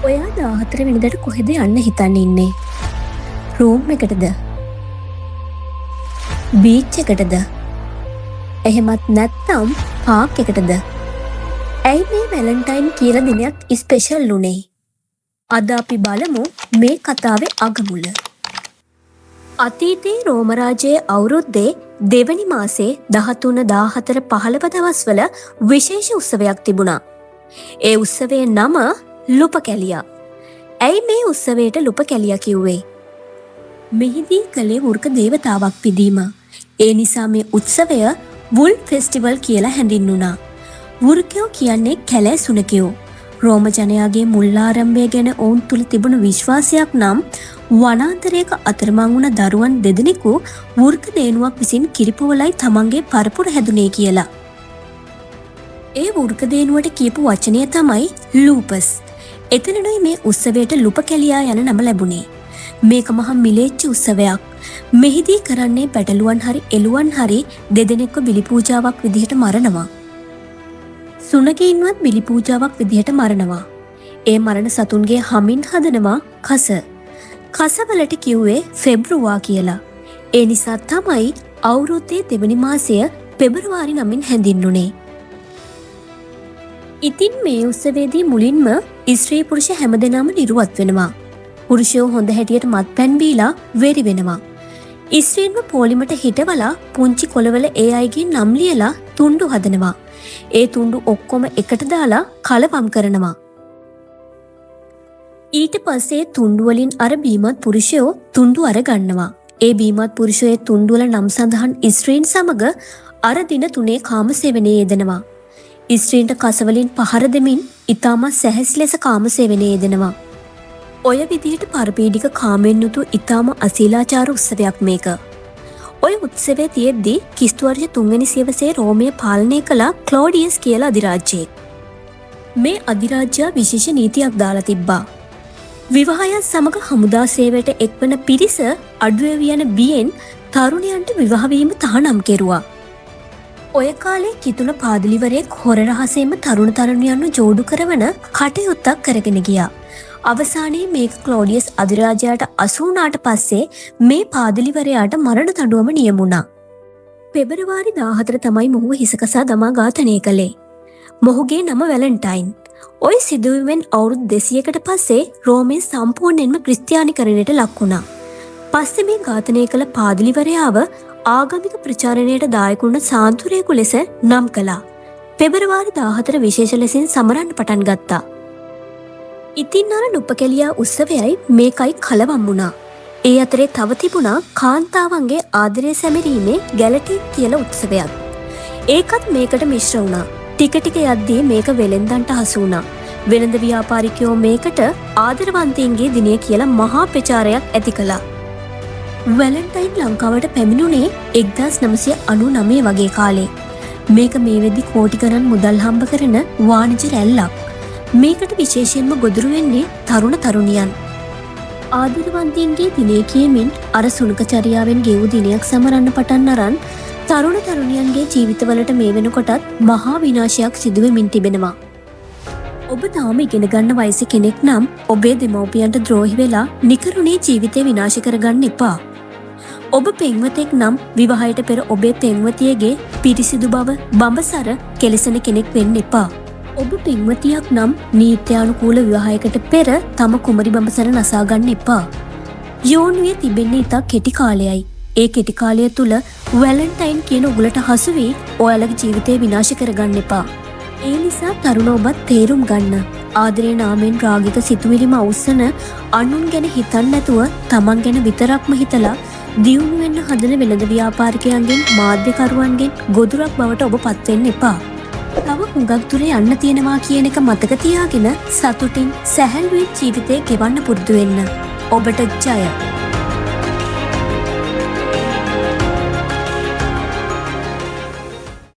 ඔයා 14 වෙනිදාට කොහෙද යන්න හිතන්නේ ඉන්නේ? රූම් එකටද? බීච් එකටද? එහෙමත් නැත්නම් පාක් එකටද? ඇයි මේ වැලන්ටයින් කියලා දිනයක් ස්පෙෂල් උනේ? අද අපි බලමු මේ කතාවේ අගමුල. අතීතයේ රෝම රාජ්‍යයේ අවුරුද්දේ දෙවැනි මාසේ 13, 14, 15 දවස්වල විශේෂ උත්සවයක් තිබුණා. ඒ උත්සවයේ නම ලුපකැලියා. ඇයි මේ උත්සවයට ලුපකැලියා කිව්වේ? මෙහිදී කලේ වෘක දේවතාවක් පිදීම. ඒ නිසා මේ උත්සවය වුල් ෆෙස්ටිවල් කියලා හැඳින්වුණා. වෘකයෝ කියන්නේ කැලෑ සුනකයෝ. රෝම ජනයාගේ මුල් ආරම්භය ගැන ඔවුන් තුල තිබුණු විශ්වාසයක් නම් වනාන්තරයක අතරමං වුණ දරුවන් දෙදෙනෙකු වෘක දේනුවක් විසින් කිරිපොවලයි තමන්ගේ පරපුර හැදුනේ කියලා. ඒ වෘක දේනුවට කියපු වචනය තමයි ලූපස්. එතනනුයි මේ උත්සවයට ලුපකැලියා යන නම ලැබුණේ. මේක මහා මිලේච්ඡ උත්සවයක්. මෙහිදී කරන්නේ පැටලුවන් හරි එළුවන් හරි දෙදෙනෙක්ව බිලි පූජාවක් විදිහට මරනවා. සුනකයින්වත් බිලි පූජාවක් විදිහට මරනවා. ඒ මරණ සතුන්ගේ හමින් හදනවා කස. කසවලට කිව්වේ ෆෙබ්‍රුවා කියලා. ඒ නිසා තමයි අවුරුද්දේ දෙවනි මාසය පෙබරවාරි නමින් හැඳින්වුනේ. ඉතින් මේ උත්සවයේදී මුලින්ම ස්ත්‍රී පුරුෂ හැමදෙනාම නිරුවත් වෙනවා. පුරුෂයෝ හොඳ හැටියට මත්පැන් බීලා වෙරි වෙනවා. ස්ත්‍රීන්ව පොලිමට හිටවලා පුංචි කොළවල ඒ අයගේ නම් ලියලා තුණ්ඩු හදනවා. ඒ තුණ්ඩු ඔක්කොම එකට දාලා කලවම් කරනවා. ඊට පස්සේ තුණ්ඩු වලින් අර බීමත් පුරුෂයෝ තුණ්ඩු අර ගන්නවා. ඒ බීමත් පුරුෂයේ තුණ්ඩු වල නම් සඳහන් ස්ත්‍රීන් සමග අර දින 3 කාමසේවනයේ යෙදෙනවා. ස්ත්‍රීන්ට කසවලින් පහර දෙමින් ඉතාමත් සැහැස් ලෙස කාමසේවනයේ යෙදෙනවා. ඔය විදිහට පරපීඩික කාමෙන් යුතු ඉතාම අශීලාචාර උත්සවයක් මේක. ඔය උත්සවයේ තියෙද්දී ක්‍රිස්තු වර්ෂ 3 වෙනි සියවසේ රෝමය පාලනය කළ ක්ලෝඩියස් කියලා අධිරාජ්‍යයෙක්. මේ අධිරාජ්‍යයා විශේෂ නීතියක් දාලා තිබ්බා. විවාහයත් සමග හමුදා සේවයට එක්වන පිරිස අඩුවෙවි යන බියෙන් තරුණයන්ට විවාහ වීම තහනම් කෙරුවා. ඔය කාලේ කිතුන පාදිලිවරයෙක් හොර රහසෙම තරුණ තරුණියන්ව ජෝඩු කරවන කටයුත්තක් කරගෙන ගියා. අවසානයේ මේක ක්ලෝඩියස් අධිරාජයාට අසු වුණාට පස්සේ මේ පාදිලිවරයාට මරණ දඬුවම නියමුණා. පෙබරවාරි 14 තමයි මොහුව හිසකසා දමා ඝාතනය කළේ. මොහුගේ නම වැලන්ටයින්. ඔය සිදුවීමෙන් අවුරුදු 200කට පස්සේ රෝමේ සම්පූර්ණයෙන්ම ක්‍රිස්තියානිකරණයට ලක් වුණා. පස්සේ මේ ඝාතනය කළ පාදිලිවරයාව ආගමික ප්‍රචාරණයට දායක වුණ සාන්තුරයෙකු ලෙස නම් කළා. පෙබරවාරි 14 විශේෂ ලෙසින් සමරන්න පටන් ගත්තා. ඉතින් අර ලුපකැලියා උත්සවයයි මේකයි කලවම් වුණා. ඒ අතරේ තව තිබුණා කාන්තාවන්ගේ ආදරය සැමරීමේ ගැලටීන් කියලා උත්සවයක්. ඒකත් මේකට මිශ්‍ර වුණා. ටික ටික යද්දී මේක වෙළෙන්දන්ට හසු වුණා. වෙළඳ ව්‍යාපාරිකයෝ මේකට ආදරවන්තයින්ගේ දිනය කියලා මහා ප්‍රචාරයක් ඇති කළා. වැලන්ටයින් ලංකාවට පැමිණුණේ 1999 වගේ කාලේ. මේක මේ වෙද්දි කෝටි ගණන් මුදල් හම්බ කරන වාණිජ රැල්ලක්. මේකට විශේෂයෙන්ම ගොදුරු වෙන්නේ තරුණ තරුණියන්. ආදරවන්තයින්ගේ දිනය කියමින් අර සුනකචර්යාවෙන් ගෙවූ දිනයක් සමරන්න පටන් අරන් තරුණ තරුණියන්ගේ ජීවිතවලට මේ වෙනකොටත් මහා විනාශයක් සිදු වෙමින් තිබෙනවා. ඔබ තාම ඉගෙන ගන්න වයසේ කෙනෙක් නම් ඔබේ දෙමව්පියන්ට ද්‍රෝහි වෙලා නිකරුණේ ජීවිතය විනාශ කරගන්න එපා. ඔබ පෙම්වතෙක් නම් විවාහයට පෙර ඔබේ පෙම්වතියගේ පිරිසිදු බව බඹසර කෙලෙසන කෙනෙක් වෙන්න එපා. ඔබ පෙම්වතියක් නම් නීත්‍යානුකූල විවාහයකට පෙර තම කුමරි බඹසර නසා ගන්න එපා. යෝනියේ තිබෙන්නේ ඉතා කෙටි කාලයයි. ඒ කෙටි කාලය තුල වැලන්ටයින් කියන උගලට හසු වී ඔයාලගේ ජීවිතය විනාශ කරගන්න එපා. ඒ නිසා තරුණ ඔබත් තේරුම් ගන්න. ආදරේ නාමෙන් රාගික සිතුවිලිම අවුස්සන අනුන් ගැන හිතන්න නැතුව තමන් ගැන විතරක්ම හිතලා දියුණු වෙන්න හදන වෙළඳ ව්‍යාපාරිකයන්ගෙන් මාධ්‍යකරුවන්ගෙන් ගොදුරක් බවට ඔබ පත් වෙන්න එපා. තව හුඟක් දුර යන්න තියෙනවා කියන එක මතක තියාගෙන සතුටින් සැහැල්ලුවෙන් ජීවිතේ ගෙවන්න පුරුදු වෙන්න. ඔබට ජය.